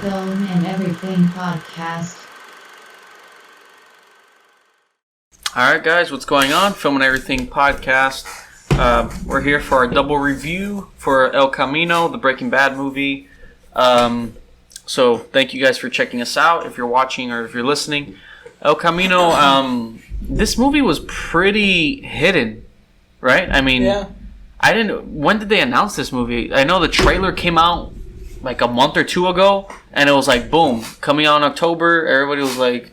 Film&Everything Podcast. Alright guys, what's going on? Film&Everything Podcast. We're here for our double review for El Camino, the Breaking Bad movie. So thank you guys for checking us out, if you're watching or if you're listening. El Camino, this movie was pretty hidden, right? I mean, yeah. When did they announce this movie? I know the trailer came out like a month or two ago, and it was like, boom, coming out in October. Everybody was like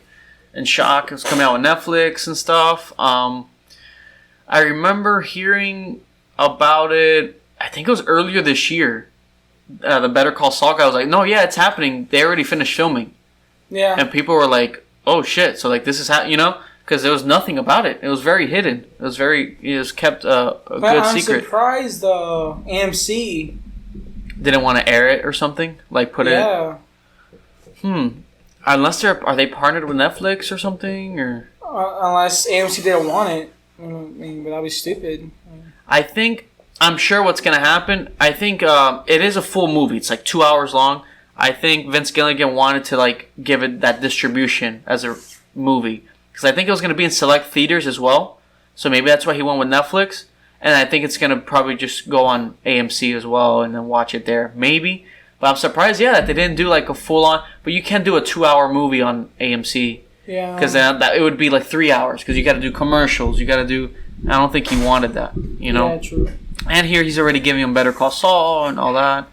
in shock. It was coming out on Netflix and stuff. I remember hearing about it, I think it was earlier this year. The Better Call Saul guy was like, no, yeah, it's happening. They already finished filming. Yeah. And people were like, oh shit, so like this is because there was nothing about it. It was very hidden. It was kept a good secret. I'm surprised AMC didn't want to air it or something, like put it. Unless are they partnered with Netflix or something, or unless AMC didn't want it. I mean, but that'd be stupid. I'm sure what's gonna happen. I think it is a full movie. It's like 2 hours long. I think Vince Gilligan wanted to like give it that distribution as a movie because I think it was gonna be in select theaters as well. So maybe that's why he went with Netflix. And I think it's going to probably just go on AMC as well and then watch it there. Maybe. But I'm surprised, that they didn't do like a full-on... But you can't do a 2-hour movie on AMC. Yeah. Because it would be like 3 hours. Because you got to do commercials. You got to do... I don't think he wanted that, Yeah, true. And here he's already giving him Better Call Saul and all that.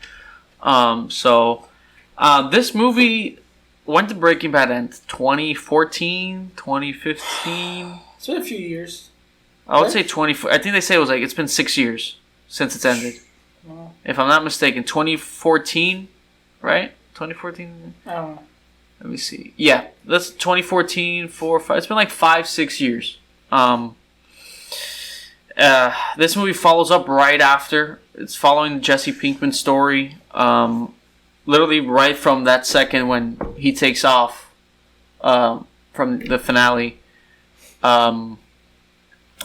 This movie... When did Breaking Bad end? 2014? 2015? It's been a few years. I would say 20. I think they say it's been 6 years since it's ended. Wow. If I'm not mistaken, 2014, right? 2014? I don't know. Let me see. Yeah, that's 2014, 4, 5. It's been like 5-6 years. This movie follows up right after. It's following the Jesse Pinkman story. Literally right from that second when he takes off from the finale.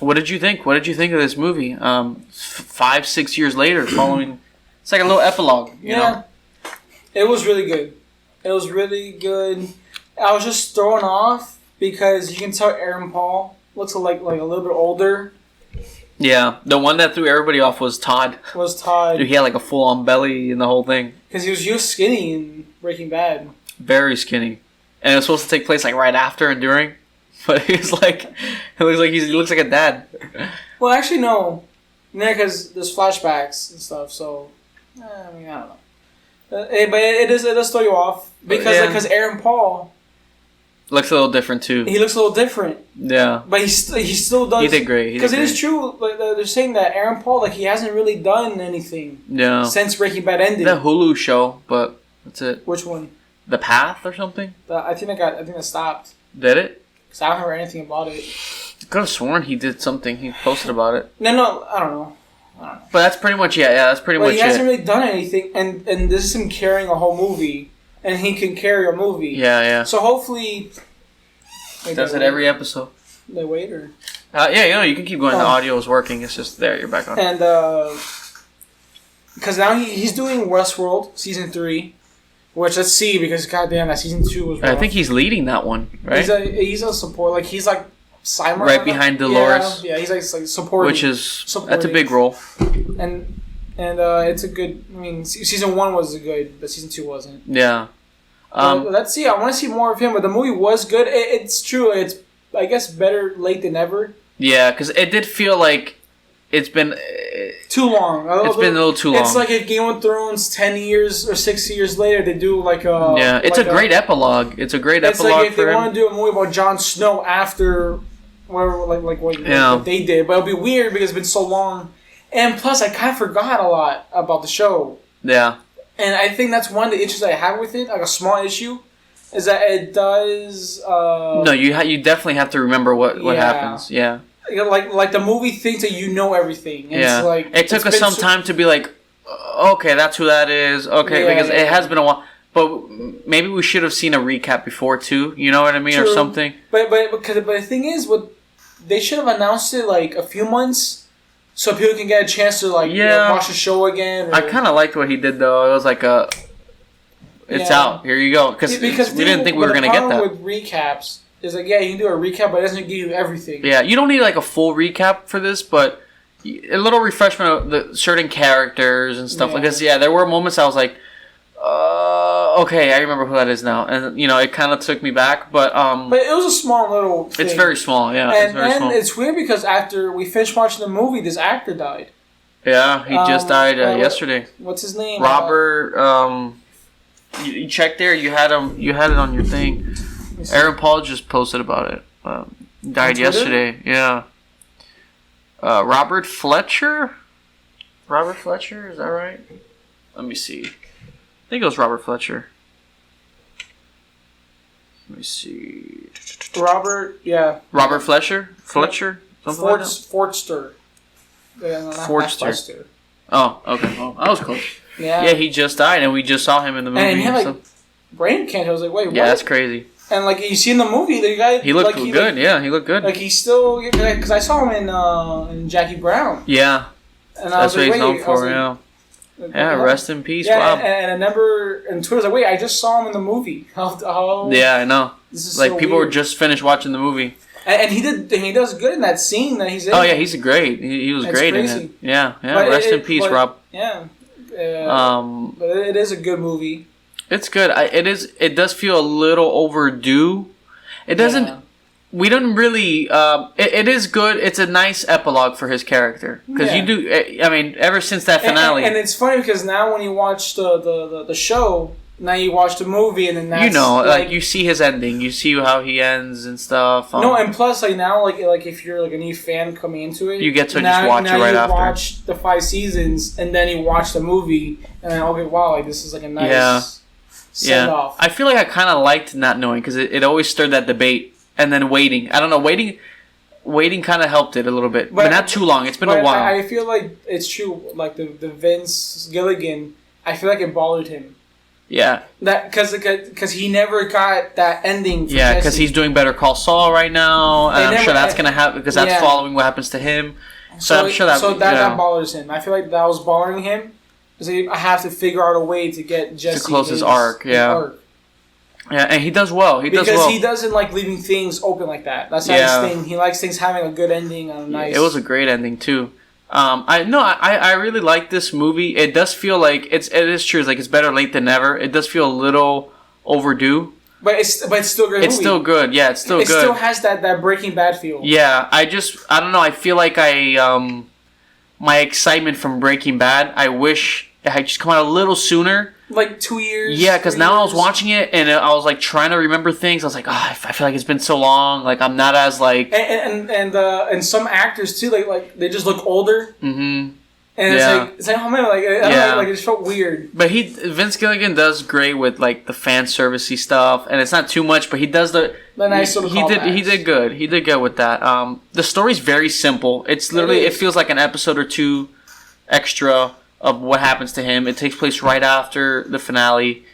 What did you think? What did you think of this movie? 5-6 years later, following... It's like a little epilogue, you know? It was really good. It was really good. I was just thrown off because you can tell Aaron Paul looks like a little bit older. Yeah, the one that threw everybody off was Todd. Dude, he had like a full-on belly and the whole thing. Because he was skinny in Breaking Bad. Very skinny. And it was supposed to take place like right after and during. But he looks like he looks like a dad. Well, actually, no. Yeah, because there's flashbacks and stuff. So, I don't know. But it does throw you off because Aaron Paul looks a little different too. He looks a little different. Yeah, but he still does. He did great. Because it is true. Like, they're saying that Aaron Paul he hasn't really done anything. Yeah. Since Breaking Bad ended. The Hulu show, but that's it. Which one? The Path or something. I think that stopped. Did it? Because I haven't heard anything about it. I could have sworn he did something. He posted about it. No, I don't know. But that's pretty much that's pretty much it. He hasn't really done anything, and this is him carrying a whole movie, and he can carry a movie. Yeah. So hopefully... He does it every episode. They wait, or... you can keep going. The audio is working. It's just there. You're back on. And, because now he's doing Westworld, Season 3, which, let's see, because, goddamn, that Season 2 was rough. I think he's leading that one, right? He's a support, he's like Simon. Right behind Dolores. Yeah, he's like supporting. Which is, that's a big role. And it's a good, Season 1 was good, but Season 2 wasn't. Yeah. Let's see, I want to see more of him, but the movie was good. It's true, it's, I guess, better late than ever. Yeah, because it did feel like it's been... too long. It's been a little too long. It's like if Game of Thrones 10 years or 6 years later, they do like a... Yeah, it's like a great epilogue. It's a great epilogue for him. It's like if they want to do a movie about Jon Snow after what they did. But it'll be weird because it's been so long. And plus, I kind of forgot a lot about the show. Yeah. And I think that's one of the issues I have with it, like a small issue, is that it does... No, you definitely have to remember what happens. Yeah. Like the movie thinks that you know everything. And yeah. It's like, it took us some time to be like, okay, that's who that is. Okay, because it has been a while. But maybe we should have seen a recap before too. You know what I mean, True. Or something. But the thing is, they should have announced it like a few months, so people can get a chance to watch the show again. I kind of liked what he did though. It was like a It's out. Here you go. Because we didn't think we were going to get that. With recaps is like, yeah, you can do a recap, but it doesn't give you everything. Yeah, you don't need like a full recap for this, but a little refreshment of the certain characters and stuff. Because there were moments I was like, okay, I remember who that is now, and it kind of took me back. But it was a small little thing. It's very small. Yeah, and it's weird because after we finished watching the movie, this actor died. Yeah, he just died yesterday. What's his name? Robert. You checked there. You had him. You had it on your thing. Aaron Paul just posted about it. Died yesterday. Yeah. Robert Fletcher. Robert Fletcher, is that right? Let me see. I think it was Robert Fletcher. Let me see. Robert Fletcher. Something like that. Forster. Forster. Oh, okay. Oh, that was close. Yeah. Yeah, he just died, and we just saw him in the movie. And he had brain cancer. I was like, wait, what? Yeah, that's crazy. And you see in the movie, the guy. He looked good. He looked good. He's still, because I saw him in Jackie Brown. Yeah. And that's what he's known for. Yeah, rest in peace. Yeah, wow. And I remember in Twitter, I was like, wait, I just saw him in the movie. Yeah, I know. This is people were just finished watching the movie. And he does good in that scene that he's in. Oh yeah, he's great. He was great crazy. In it. Yeah. But rest in peace, Rob. Yeah. But it is a good movie. It's good. It does feel a little overdue. It doesn't. Yeah. We don't really. It is good. It's a nice epilogue for his character because you do. I mean, ever since that finale. And it's funny because now when you watch the show, now you watch the movie, and then that's you see his ending. You see how he ends and stuff. No, and plus now if you're a new fan coming into it, you get to just watch it right after. Now you watch the 5 seasons, and then you watch the movie, and then okay, wow, this is a nice send off. I feel like I kind of liked not knowing because it always stirred that debate. And then waiting. I don't know. Waiting kind of helped it a little bit. But not too long. It's been a while. I feel like it's true. Like the Vince Gilligan, I feel like it bothered him. Yeah. That because he never got that ending for Jesse. Because he's doing Better Call Saul right now. And I'm sure that's going to happen because that's following what happens to him. So I'm sure that... So that bothers him. I feel like that was bothering him. Because I have to figure out a way to get Jesse... To close his arc, yeah. Yeah, and he does well. He doesn't like leaving things open like that. That's not his thing. He likes things having a good ending and a nice... It was a great ending, too. I really like this movie. It does feel like... It is true. It's better late than never. It does feel a little overdue. But it's still a great movie. It's still good. Yeah, it's still good. It still has that Breaking Bad feel. Yeah, I don't know. I feel like my excitement from Breaking Bad, I wish it had just come out a little sooner. 2 years. Yeah, because now I was watching it and I was trying to remember things. I was like, I feel like it's been so long. I'm not as and some actors too. They just look older. Mm-hmm. And it's oh man, I don't know, it just felt weird. But Vince Gilligan does great with the fan servicey stuff, and it's not too much. But he does the nice little callbacks. He did good. He did good with that. The story's very simple. It's literally it feels like an episode or two extra of what happens to him. It takes place right after the finale.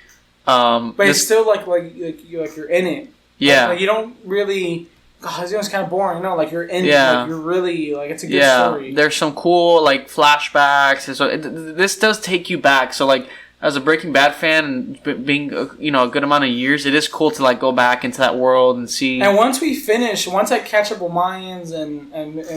But it's still you're in it. Yeah. You don't really. God, it's kind of boring. You're in it. You're really it's a good story. There's some cool flashbacks. And so this does take you back. So as a Breaking Bad fan and being a good amount of years, it is cool to go back into that world and see. And once I catch up with Mayans and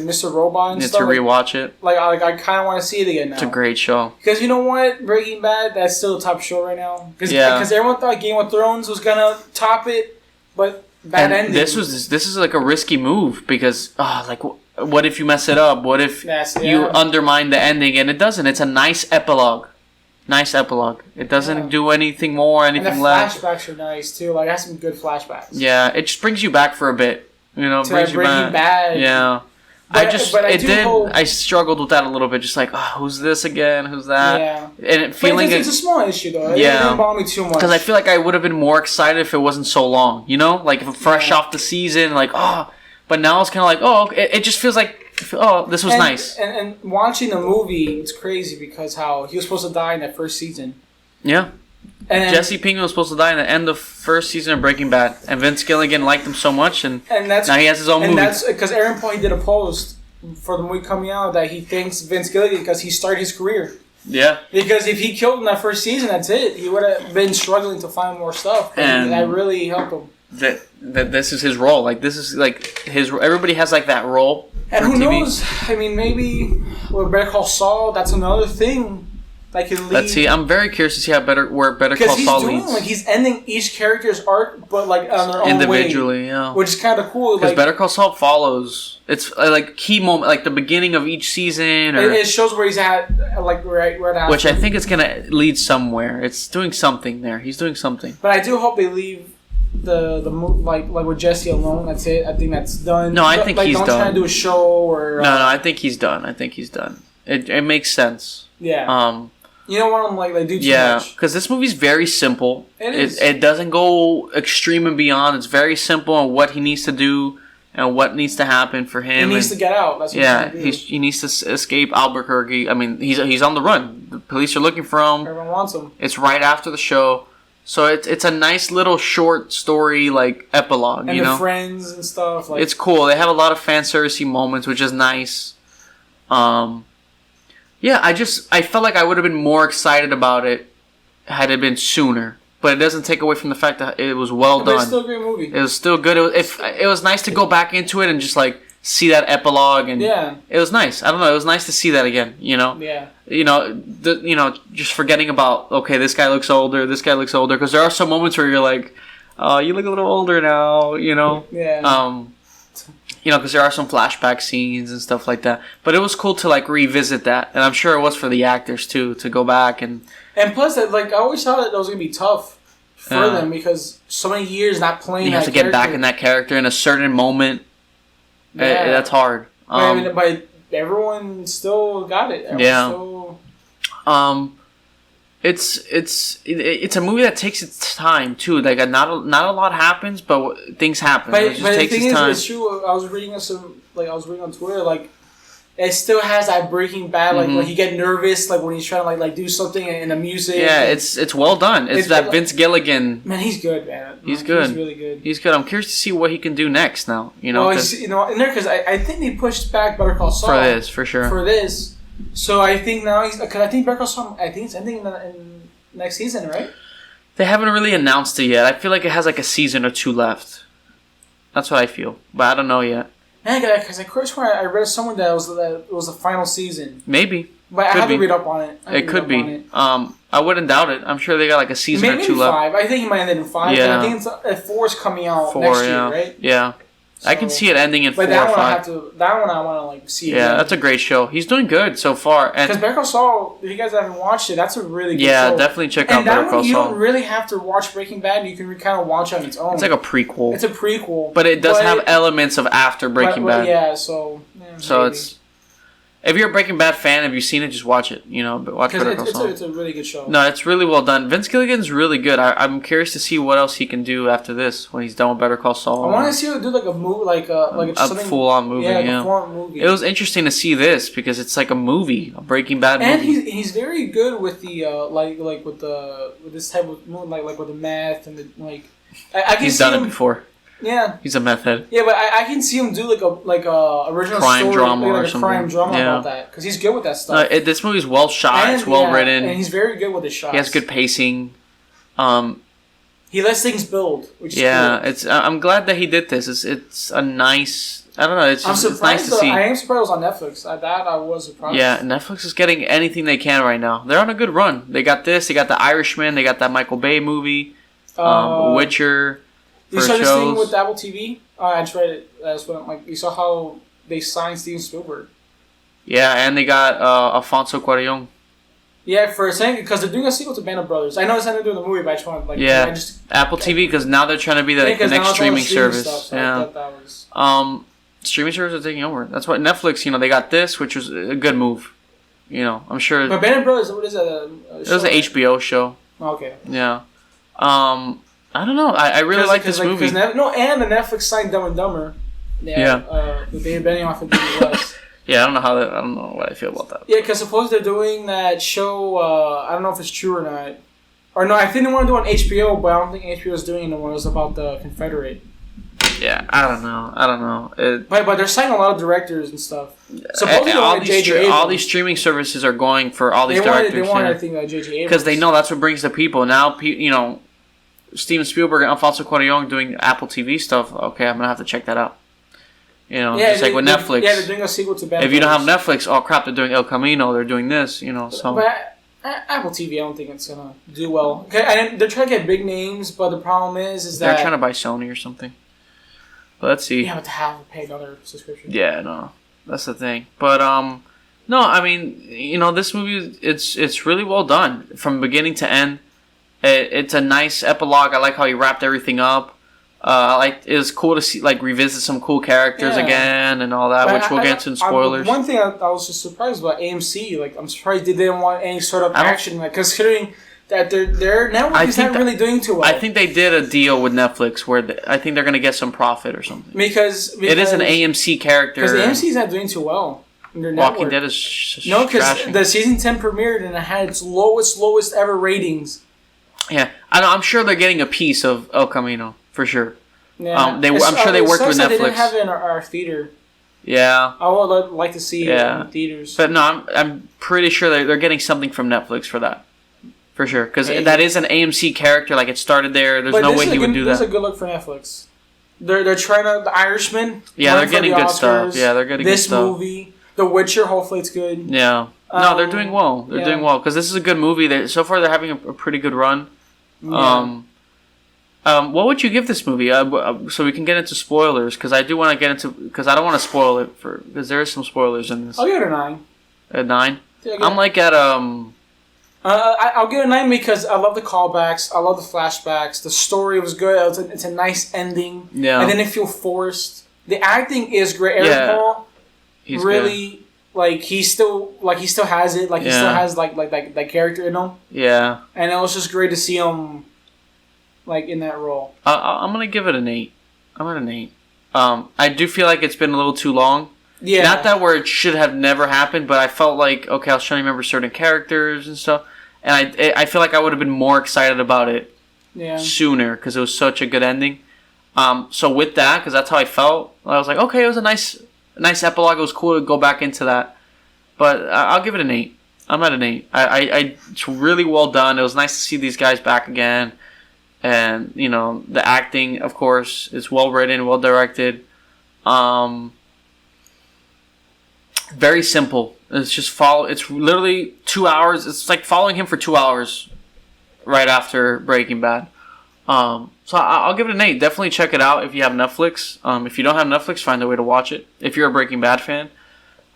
Mr. Robot and stuff, to rewatch it. I kind of want to see it again now. It's a great show. Because you know what, Breaking Bad, that's still a top show right now. Because everyone thought Game of Thrones was gonna top it, but bad ending. This is a risky move because what if you mess it up? What if you undermine the ending? And it doesn't. It's a nice epilogue. Nice epilogue. It doesn't do anything more, anything less. And the flashbacks are nice too. It has some good flashbacks. Yeah, it just brings you back for a bit. To brings you back. Bad. Yeah. I struggled with that a little bit. Just who's this again? Who's that? Yeah. And it's a small issue though. It didn't bother me too much. Because I feel like I would have been more excited if it wasn't so long. If fresh off the season, But now it's kind of it just feels like. This was nice. And watching the movie, it's crazy because how he was supposed to die in that first season. Yeah. And Jesse Pinkman was supposed to die in the end of first season of Breaking Bad. And Vince Gilligan liked him so much, and now he has his own movie. And that's because Aaron Paul did a post for the movie coming out that he thanks Vince Gilligan because he started his career. Yeah. Because if he killed in that first season, that's it. He would have been struggling to find more stuff. And that really helped him. That this is his role. Like, this is like his. Everybody has like that role. And who knows? I mean, maybe with Better Call Saul, that's another thing. Like, let's see. I'm very curious to see where Better Call Saul leads. Like, he's ending each character's arc, but like on their own individually, way, yeah. Which is kind of cool. Because like, Better Call Saul follows. It's like key moment, like the beginning of each season. Or, it shows where he's at, like right after. Which I think it's gonna lead somewhere. It's doing something there. He's doing something. But I do hope they leave the like with Jesse alone. That's it. I think that's done. No, I think he's done. Don't try to do a show or. No, I think he's done. It makes sense. Yeah. You don't want them like do too much. Yeah, because this movie's very simple. It is. It doesn't go extreme and beyond. It's very simple on what he needs to do and what needs to happen for him. He needs to get out. That's what he needs to escape Albuquerque. I mean, he's on the run. The police are looking for him. Everyone wants him. It's right after the show, so it's a nice little short story like epilogue. And you know, friends and stuff. Like, it's cool. They have a lot of fan servicey moments, which is nice. Yeah, I felt like I would have been more excited about it had it been sooner. But it doesn't take away from the fact that it was well done. It's still a great movie. It was still good. It was nice to go back into it and just like see that epilogue, and it was nice. I don't know. It was nice to see that again. You know. Yeah. You know, just forgetting about this guy looks older. This guy looks older, because there are some moments where you're like, oh, you look a little older now. You know. Yeah. Because there are some flashback scenes and stuff like that. But it was cool to like revisit that, and I'm sure it was for the actors too to go back and plus that I always thought that was gonna be tough for them, because so many years not playing. You have to get back in that character in a certain moment. Yeah. That's hard. But everyone still got it. It's a movie that takes its time too. Like not a lot happens, but things happen. But it just takes the thing its time. It's true. I was reading on Twitter, like it still has that Breaking Bad, like you get nervous, like when he's trying to like do something in the music. Yeah, it's well done. It's that Vince Gilligan. Man, he's good, man. He's good. He's really good. He's good. I'm curious to see what he can do next now. You know, because I think they pushed back Better Call Saul for this, for sure. For this. So I think now because I think Better Call Saul, I think it's ending in next season, right? They haven't really announced it yet. I feel like it has like a season or two left. That's what I feel, but I don't know yet. Man, because I could have sworn I read somewhere that it was the final season. Maybe. But I have to read up on it. It could be. I wouldn't doubt it. I'm sure they got like a season or two left. Maybe 5. I think he might end it in 5. Yeah. And I think 4 is coming out next year, right? Yeah. So, I can see it ending in 4 or 5. That one I want to see. Yeah, that's a great show. He's doing good so far. Because Better Call Saul, if you guys haven't watched it, that's a really good show. Yeah, definitely check out Better Call Saul. You don't really have to watch Breaking Bad. You can kind of watch it on its own. It's like a prequel. It's a prequel. But it does have elements of after Breaking Bad. Yeah, so it's... If you're a Breaking Bad fan, have you seen it, just watch it. But watch Better Call Saul. It's a really good show. No, it's really well done. Vince Gilligan's really good. I'm curious to see what else he can do after this when he's done with Better Call Saul. I want to see him do like a movie, like a full-on movie. Yeah, a full-on movie. It was interesting to see this because it's like a movie, a Breaking Bad movie. And he's very good with the with this type of like with the math and the like. He's done it before. Yeah, he's a meth head. Yeah, but I can see him do like a original crime story, drama like or a something. Crime drama about that because he's good with that stuff. This movie's well shot. It's well written, and he's very good with his shots. He has good pacing. He lets things build, which is cool. I'm glad that he did this. It's a nice. I don't know. It's nice to see. I am surprised it was on Netflix. I was surprised. Yeah, Netflix is getting anything they can right now. They're on a good run. They got this. They got The Irishman. They got that Michael Bay movie. Witcher. You saw this thing with Apple TV? I just read it. That's what you saw how they signed Steven Spielberg. Yeah, and they got Alfonso Cuarón. Yeah, for a second, because they're doing a sequel to Band of Brothers. I know it's not doing the movie, but I just want Apple TV, because now they're trying to be the next streaming service. Streaming services are taking over. That's what Netflix. They got this, which was a good move. I'm sure. But Band of Brothers, what is that? It was an HBO show. Okay. Yeah. I don't know. I really like this movie. And the Netflix signed Dumb and Dumber. Yeah. With David Benioff and Disney Plus. Yeah, I don't know what I feel about that. Yeah, because suppose they're doing that show. I don't know if it's true or not. Or no, I think they want to do it on HBO, but I don't think HBO is doing it. It was about the Confederate. Yeah, I don't know. But they're signing a lot of directors and stuff. Supposedly, all these streaming services are going for all these directors. They want, I think, J.J. Abrams. Because they know that's what brings the people. Now, Steven Spielberg and Alfonso Cuarón doing Apple TV stuff. Okay, I'm going to have to check that out. Just like with Netflix. Yeah, they're doing a sequel to Bad If you don't have Netflix, oh crap, they're doing El Camino, they're doing this, so. But Apple TV, I don't think it's going to do well. And they're trying to get big names, but the problem is that... They're trying to buy Sony or something. But let's see. You have to pay another subscription. Yeah, no. That's the thing. But, no, I mean, this movie, it's really well done. From beginning to end. It's a nice epilogue. I like how he wrapped everything up. It was cool to see, revisit some cool characters again and all that, which we'll get into in spoilers. One thing I was just surprised about AMC, I'm surprised they didn't want any sort of action, considering that their network is not really doing too well. I think they did a deal with Netflix where I think they're going to get some profit or something. Because it is an AMC character. Because AMC's not doing too well. Their Walking Dead is no, because the season 10 premiered and it had its lowest ever ratings. Yeah, I'm sure they're getting a piece of El Camino for sure. Yeah, I'm sure they worked with Netflix. They didn't have it in our theater. Yeah, I would like to see it in theaters. But no, I'm pretty sure they're getting something from Netflix for that, for sure. Because that is an AMC character. It started there. There's no way he would do that. This is a good look for Netflix. They're trying to The Irishman. Yeah, they're getting good stuff. Yeah, they're getting good stuff. This movie, The Witcher. Hopefully, it's good. Yeah. No, they're doing well. They're doing well because this is a good movie. So far, they're having a pretty good run. Yeah. What would you give this movie? So we can get into spoilers because I do want to get into because I don't want to spoil it because there is some spoilers in this. I'll give it a 9. A 9? Yeah, I'm at I'll give it a 9 because I love the callbacks. I love the flashbacks. The story was good. It's a nice ending. Yeah. And then it feel forced. The acting is great. Eric Paul he's really good. He still has it. He still has that character in him. Yeah. And it was just great to see him in that role. I'm gonna give it an 8. I'm at an 8. I do feel like it's been a little too long. Yeah. Not that where it should have never happened, but I felt like I was trying to remember certain characters and stuff, and I feel like I would have been more excited about it sooner because it was such a good ending. So with that, because that's how I felt, I was like, okay, it was a nice epilogue. It was cool to go back into that, but I'll give it an 8. I'm at an 8. It's really well done. It was nice to see these guys back again. And, the acting, of course, is well written, well directed. Very simple. It's literally 2 hours. It's like following him for 2 hours right after Breaking Bad. So I'll give it an 8. Definitely check it out if you have Netflix. If you don't have Netflix, find a way to watch it. If you're a Breaking Bad fan.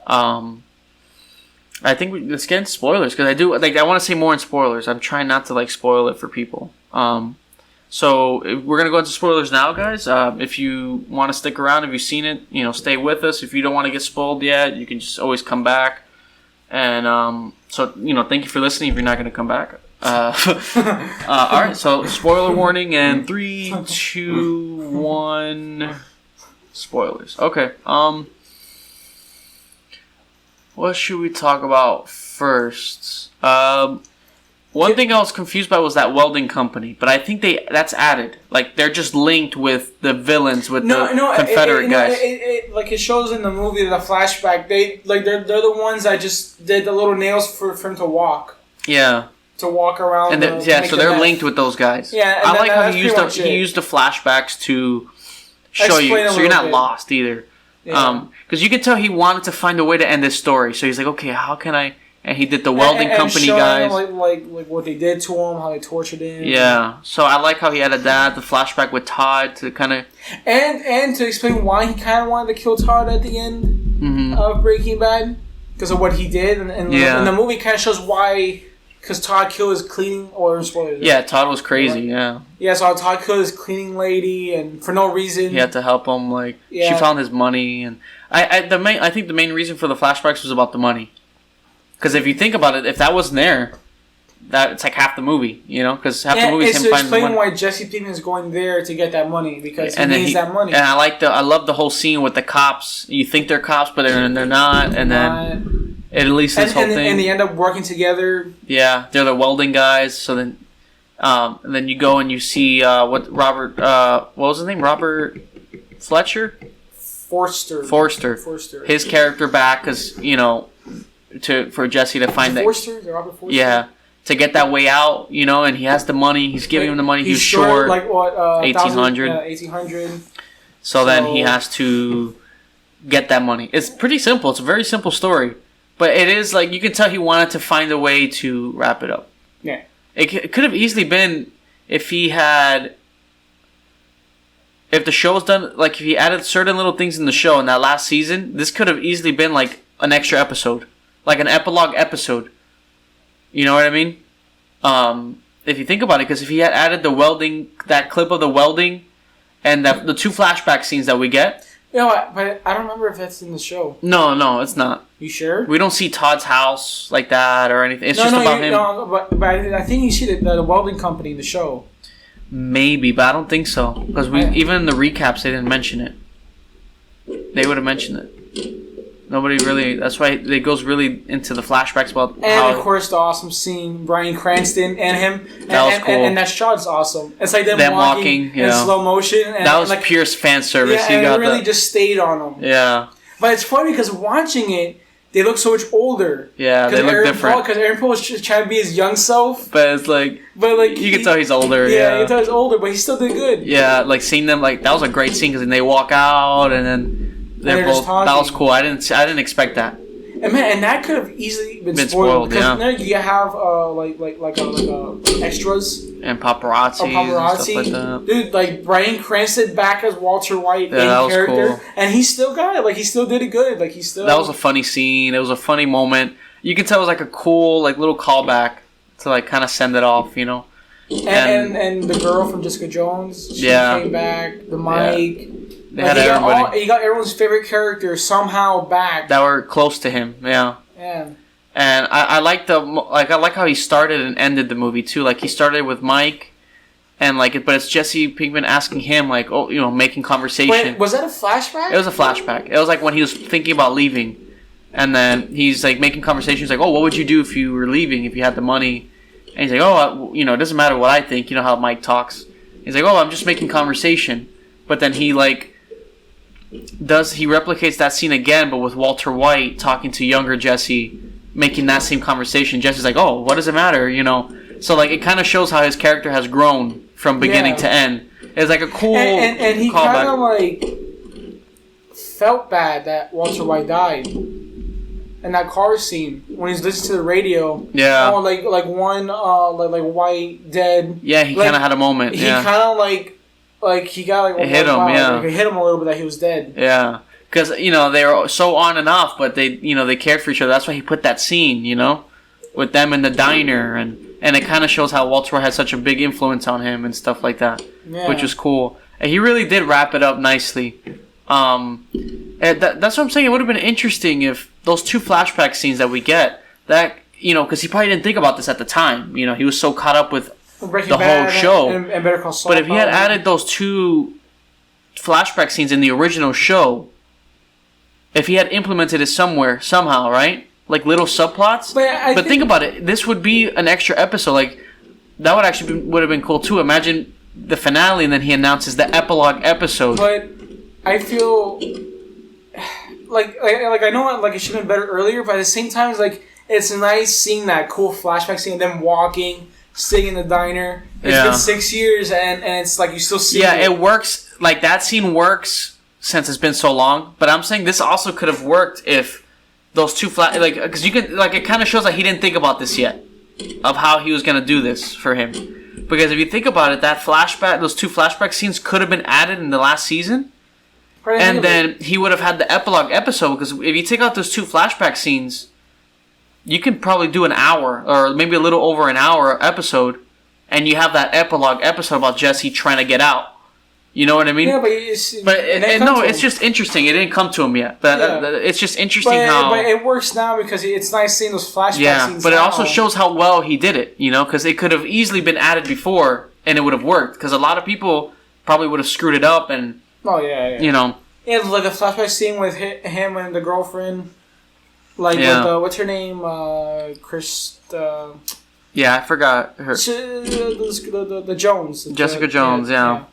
I think let's get into spoilers because I want to say more in spoilers. I'm trying not to spoil it for people. So we're going to go into spoilers now, guys. If you want to stick around, if you've seen it, stay with us. If you don't want to get spoiled yet, you can just always come back. And thank you for listening if you're not going to come back. All right, so spoiler warning and 3, 2, 1. Spoilers. Okay. What should we talk about first? One thing I was confused by was that welding company, but I think that's added. They're just linked with the villains, with the Confederate guys. It shows in the movie, the flashback. They're the ones that just did the little nails for him to walk. Yeah. To walk around. And so they're linked with those guys. Yeah. I like how he used the flashbacks to show you, so you're not lost either. Yeah. Because you could tell he wanted to find a way to end this story. So he's like, okay, how can I? And he did the welding company guys. Like what they did to him, how they tortured him. Yeah. So I like how he added that, the flashback with Todd to kind of... And to explain why he kind of wanted to kill Todd at the end of Breaking Bad. Because of what he did. And the movie kind of shows why... Because Todd killed his cleaning... Or spoilers. Yeah, Todd was crazy, yeah. Yeah, so Todd killed his cleaning lady and for no reason. He had to help him, she found his money. And I think the main reason for the flashbacks was about the money. Because if you think about it, if that wasn't there, it's like half the movie, Because half the movie is him finding the money. Explain why Jesse Pinkman is going there to get that money because he needs that money. And I love the whole scene with the cops. You think they're cops, but they're not, and then it leads to this whole thing. And they end up working together. Yeah, they're the welding guys. So then, and then you go and you see what was his name? Robert Fletcher? Forster. His character back because, for Jesse to find that. Robert Forster? Yeah. To get that way out, and he has the money. He's giving him the money. He's short. Like what? 1,800. 1,800. So then he has to get that money. It's pretty simple. It's a very simple story. But it is like, you can tell he wanted to find a way to wrap it up. Yeah. It could have easily been if the show was done, like if he added certain little things in the show in that last season, this could have easily been like an extra episode. Like an epilogue episode. You know what I mean? If you think about it, because if he had added the welding, that clip of the welding, and the 2 flashback scenes that we get. But I don't remember if that's in the show. No, it's not. You sure? We don't see Todd's house like that or anything. It's just about him. No, but I think you see the welding company in the show. Maybe, but I don't think so. Because even in the recaps, they didn't mention it. They would have mentioned it. Nobody really... That's why it goes really into the flashbacks about And, of course, the awesome scene, Bryan Cranston and him. That was cool. And that shot's awesome. It's like them walking in slow motion. And that was like, pure fan service. Yeah, and it really just stayed on them. Yeah. But it's funny because watching it, they look so much older. Yeah, they look different. Because Aaron Paul was just trying to be his young self. But it's like... you can tell he's older. Yeah, you can tell he's older, but he still did good. Yeah, like seeing them, like, that was a great scene because then they walk out and then... They're both, that was cool. I didn't expect that. And that could have easily been spoiled because now you have extras and paparazzi and stuff like that. Dude, like Bryan Cranston back as Walter White in character, cool. And he still got it. Like he still did it good. Like he still. That was a funny scene. It was a funny moment. You can tell it was like a cool little callback to like kind of send it off, And the girl from Jessica Jones, she came back. The Mike. Yeah. They had everybody. He got everyone's favorite character somehow back. That were close to him, yeah. Yeah. And I like how he started and ended the movie too. Like he started with Mike, and but it's Jesse Pinkman asking him making conversation. Wait, was that a flashback? It was a flashback. It was like when he was thinking about leaving, and then he's like making conversation. He's like, "Oh, what would you do if you were leaving? If you had the money?" And he's like, "Oh, it doesn't matter what I think. You know how Mike talks." He's like, "Oh, I'm just making conversation," but then he he replicates that scene again, but with Walter White talking to younger Jesse, making that same conversation. Jesse's like, "Oh, what does it matter?" So it kind of shows how his character has grown from beginning to end. It's like a cool and he kind of felt bad that Walter White died. In that car scene when he's listening to the radio, White dead. Yeah, he kind of had a moment. He kind of he got it hit him. Yeah, it hit him a little bit that he was dead. Yeah, because they were so on and off, but they cared for each other. That's why he put that scene, with them in the diner, and it kind of shows how Walter White had such a big influence on him and stuff like that, which was cool. And he really did wrap it up nicely. And that's what I'm saying. It would have been interesting if those 2 flashback scenes that we get, because he probably didn't think about this at the time. He was so caught up with the whole show. And Better Call Saul. But if he had added those 2 flashback scenes in the original show, if he had implemented it somehow, right? Like little subplots. But think about it. This would be an extra episode. That would actually would have been cool too. Imagine the finale and then he announces the epilogue episode. But I feel I know it should have been better earlier, but at the same time it's nice seeing that cool flashback scene of them walking, sitting in the diner. It's been 6 years and it's you still see it. Yeah, it works. That scene works since it's been so long. But I'm saying this also could have worked if those 2 because you could it kind of shows he didn't think about this yet of how he was gonna do this for him. Because if you think about it, those 2 flashback scenes could have been added in the last season. And then he would have had the epilogue episode, because if you take out those 2 flashback scenes, you can probably do an hour, or maybe a little over an hour episode, and you have that epilogue episode about Jesse trying to get out. You know what I mean? Yeah, it's just interesting. It didn't come to him yet. But it's just interesting how... But it works now because it's nice seeing those flashback scenes but it also shows how well he did it, because it could have easily been added before, and it would have worked. Because a lot of people probably would have screwed it up, and... Oh, yeah. Yeah, the flashback scene with him and the girlfriend. With what's her name? Chris... yeah, I forgot her. The Jones. Jessica Jones, yeah.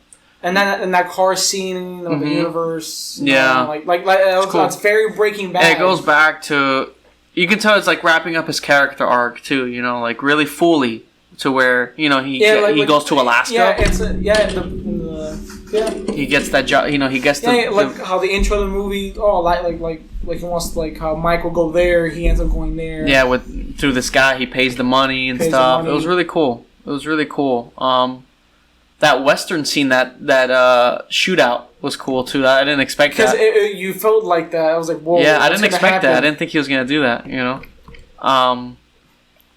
And then and that car scene of the universe. Yeah. It's very Breaking Bad. And it goes back to... You can tell it's like wrapping up his character arc too, you know, like really fully to where, you know, he goes to Alaska. He gets that job, you know, he gets how the intro of the movie, he wants how Mike will go there, he ends up going there. Yeah, through this guy, he pays the money and stuff. It was really cool. That Western scene, that shootout was cool too. I didn't expect that. Because you felt like that. I was like, whoa. Yeah, I didn't expect that. I didn't think he was going to do that, you know?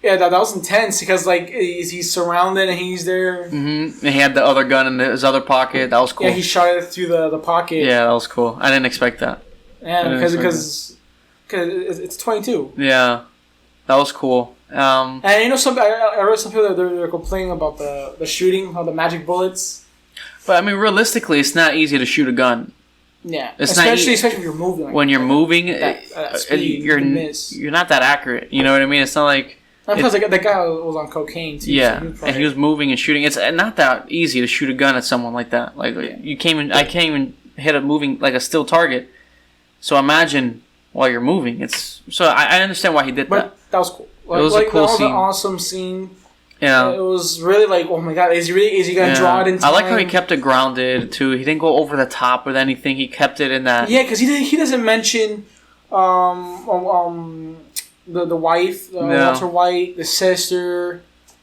Yeah, that was intense because he's surrounded and he's there. Mm-hmm. And he had the other gun in his other pocket. That was cool. Yeah, he shot it through the pocket. Yeah, that was cool. I didn't expect that. Yeah, because it's 22. Yeah, that was cool. And you know, I read some people that they're complaining about the shooting, how the magic bullets. But I mean, realistically, it's not easy to shoot a gun. Yeah, it's especially when you're moving. When you're moving, speed, you're not that accurate. You know what I mean? It's not like. Because that guy was on cocaine too. Yeah, so and he was moving and shooting. It's not that easy to shoot a gun at someone like that. I can't even hit a moving a still target. So imagine while you're moving. I understand why he did that. That was cool. It was a cool scene. That was an awesome scene. Yeah, it was really oh my god, is he gonna draw it in time? I like how he kept it grounded too. He didn't go over the top with anything. He kept it in that. Yeah, because he doesn't mention the wife, Walter White, the sister,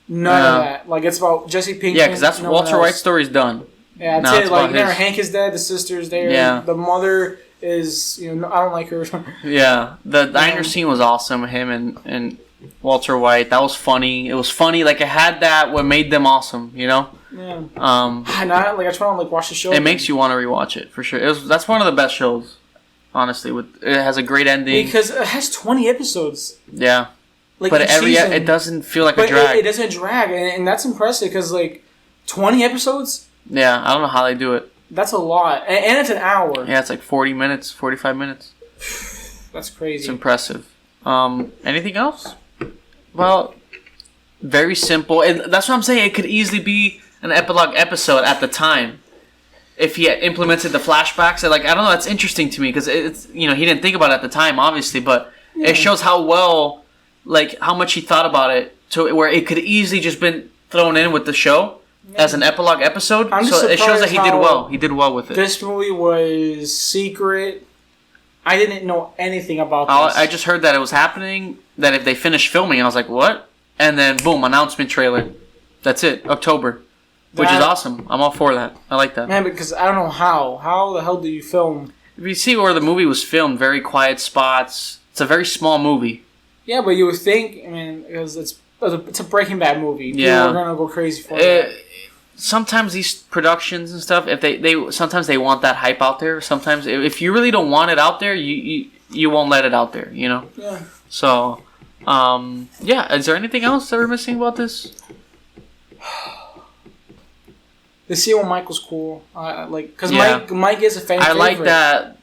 none of that. It's about Jesse Pinkman. Yeah, because that's Walter White's story's done. Yeah, that's it. Hank is dead. The sister's there. Yeah. The mother is, I don't like her. Yeah, the diner scene was awesome. Him and Walter White. That was funny. It was funny. It had that what made them awesome. You know. Yeah. I try to watch the show. It makes you want to rewatch it for sure. That's one of the best shows. Honestly, it has a great ending because it has 20 episodes. Yeah, but it doesn't feel like a drag. It doesn't drag, and that's impressive because 20 episodes. Yeah, I don't know how they do it. That's a lot, and it's an hour. Yeah, it's 40 minutes, 45 minutes. That's crazy. It's impressive. Anything else? Well, very simple, and that's what I'm saying. It could easily be an epilogue episode at the time. If he had implemented the flashbacks, I don't know. That's interesting to me because it's he didn't think about it at the time, obviously, but it shows how well, how much he thought about it to where it could easily just been thrown in with the show as an epilogue episode. So it shows that he did well. He did well with it. This movie was secret. I didn't know anything about this. I just heard that it was happening. That if they finished filming, I was like, what? And then boom, announcement trailer. That's it, October. Which is awesome. I'm all for that. I like that. Man, because I don't know how. How the hell do you film? If you see where the movie was filmed, very quiet spots. It's a very small movie. Yeah, but you would think, because it's a Breaking Bad movie. Yeah. People are going to go crazy for it. Sometimes these productions and stuff, sometimes they want that hype out there. Sometimes if you really don't want it out there, you won't let it out there, you know? Yeah. So, is there anything else that we're missing about this? The scene with Michael's cool. Because Mike is a fan favorite. I like that.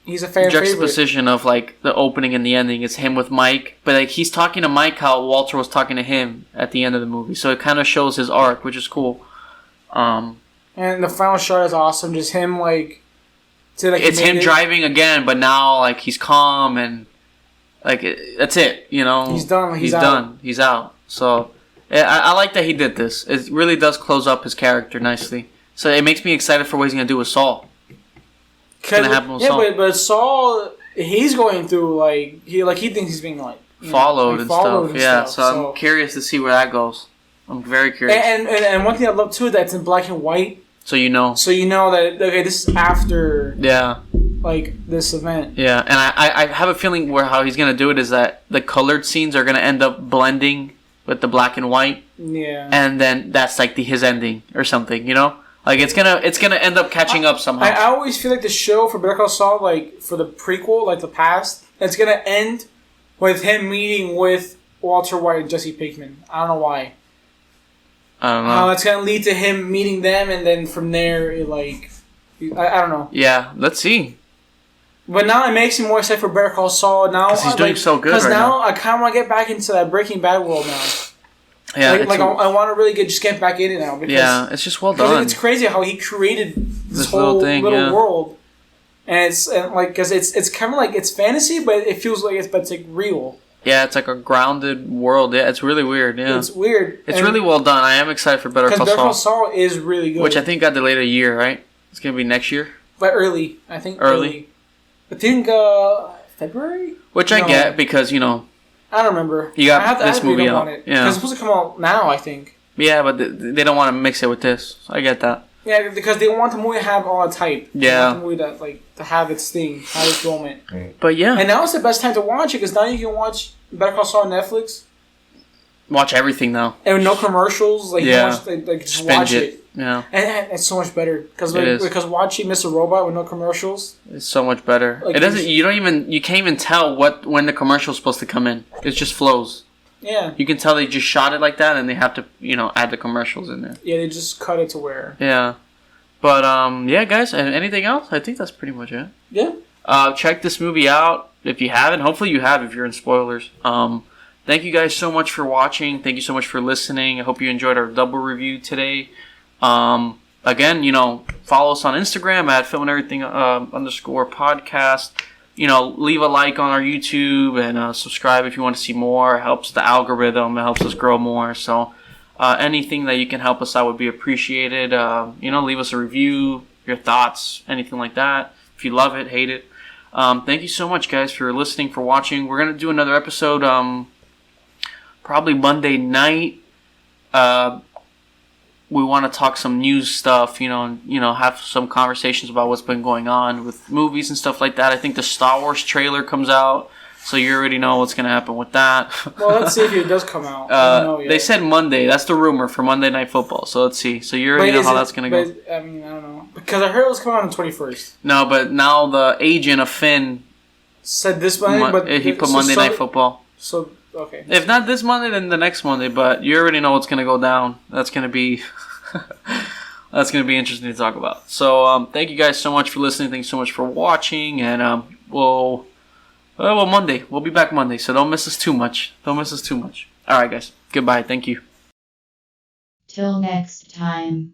He's a fan juxtaposition favorite. of the opening and the ending. It's him with Mike, but he's talking to Mike how Walter was talking to him at the end of the movie. So it kind of shows his arc, which is cool. And the final shot is awesome. Just him it's him driving again, but now he's calm and that's it. You know, he's done. He's done. He's out. So. I like that he did this. It really does close up his character nicely. So it makes me excited for what he's going to do with Saul. What's going to happen with Saul? But Saul, he's going through, he thinks he's being, followed and stuff. So I'm curious to see where that goes. I'm very curious. And one thing I love, too, is that it's in black and white. So you know. So you know that, okay, this is after... Yeah. This event. Yeah, and I have a feeling how he's going to do it is that the colored scenes are going to end up blending with the black and white, and then that's his ending or something, you know. It's gonna end up catching up somehow. I always feel like the show for Better Call Saul, for the prequel, the past, it's gonna end with him meeting with Walter White and Jesse Pinkman. I don't know why. I don't know. How it's gonna lead to him meeting them, and then from there, I don't know. Yeah, let's see. But now it makes me more excited for Better Call Saul. Now he's doing so good. Because now I kind of want to get back into that Breaking Bad world now. Yeah, I want to really get back in it now. Because, it's just well done. It's crazy how he created this whole little world, and because it's kind of like it's fantasy, but it feels like it's like real. Yeah, it's like a grounded world. Yeah, it's really weird. Yeah, it's weird. It's really well done. I am excited for Better Call Saul. Because Better Call Saul is really good. Which I think got delayed a year, right? It's gonna be next year. But early, I think. Early. I think February. Which I get because I don't remember. You got this movie out. Yeah. Because it's supposed to come out now, I think. Yeah, but they don't want to mix it with this. I get that. Yeah, because they want the movie to have all its hype. Yeah. They want the movie to have its thing, have its moment. But yeah. And now it's the best time to watch it because now you can watch Better Call Saul on Netflix. Watch everything now. And with no commercials. Like, just watch it. Yeah. And it's so much better. Because watching Mr. Robot with no commercials. It's so much better. It doesn't, you can't even tell when the commercial's supposed to come in. It just flows. Yeah. You can tell they just shot it like that and they have to, add the commercials in there. Yeah, they just cut it to where. Yeah. But, yeah, guys, anything else? I think that's pretty much it. Yeah. Check this movie out if you haven't. Hopefully you have if you're in spoilers. Thank you guys so much for watching. Thank you so much for listening. I hope you enjoyed our double review today. Again, follow us on Instagram at Film&Everything _podcast. Leave a like on our YouTube and subscribe if you want to see more. It helps the algorithm. It helps us grow more. So anything that you can help us out would be appreciated. Leave us a review, your thoughts, anything like that. If you love it, hate it. Thank you so much, guys, for listening, for watching. We're going to do another episode probably Monday night. We want to talk some news stuff, have some conversations about what's been going on with movies and stuff like that. I think the Star Wars trailer comes out, so you already know what's going to happen with that. Well, let's see if it does come out. They said Monday. That's the rumor for Monday Night Football. So let's see. So you already know how that's going to go. I don't know. Because I heard it was coming out on the 21st. No, but now the agent of Finn said this Monday, but he put Monday Night Football. So, okay. If not this Monday, then the next Monday. But you already know what's going to go down. That's going to be... That's going to be interesting to talk about. So, thank you guys so much for listening. Thanks so much for watching. And we'll Monday. We'll be back Monday. So don't miss us too much. All right, guys. Goodbye. Thank you. Till next time.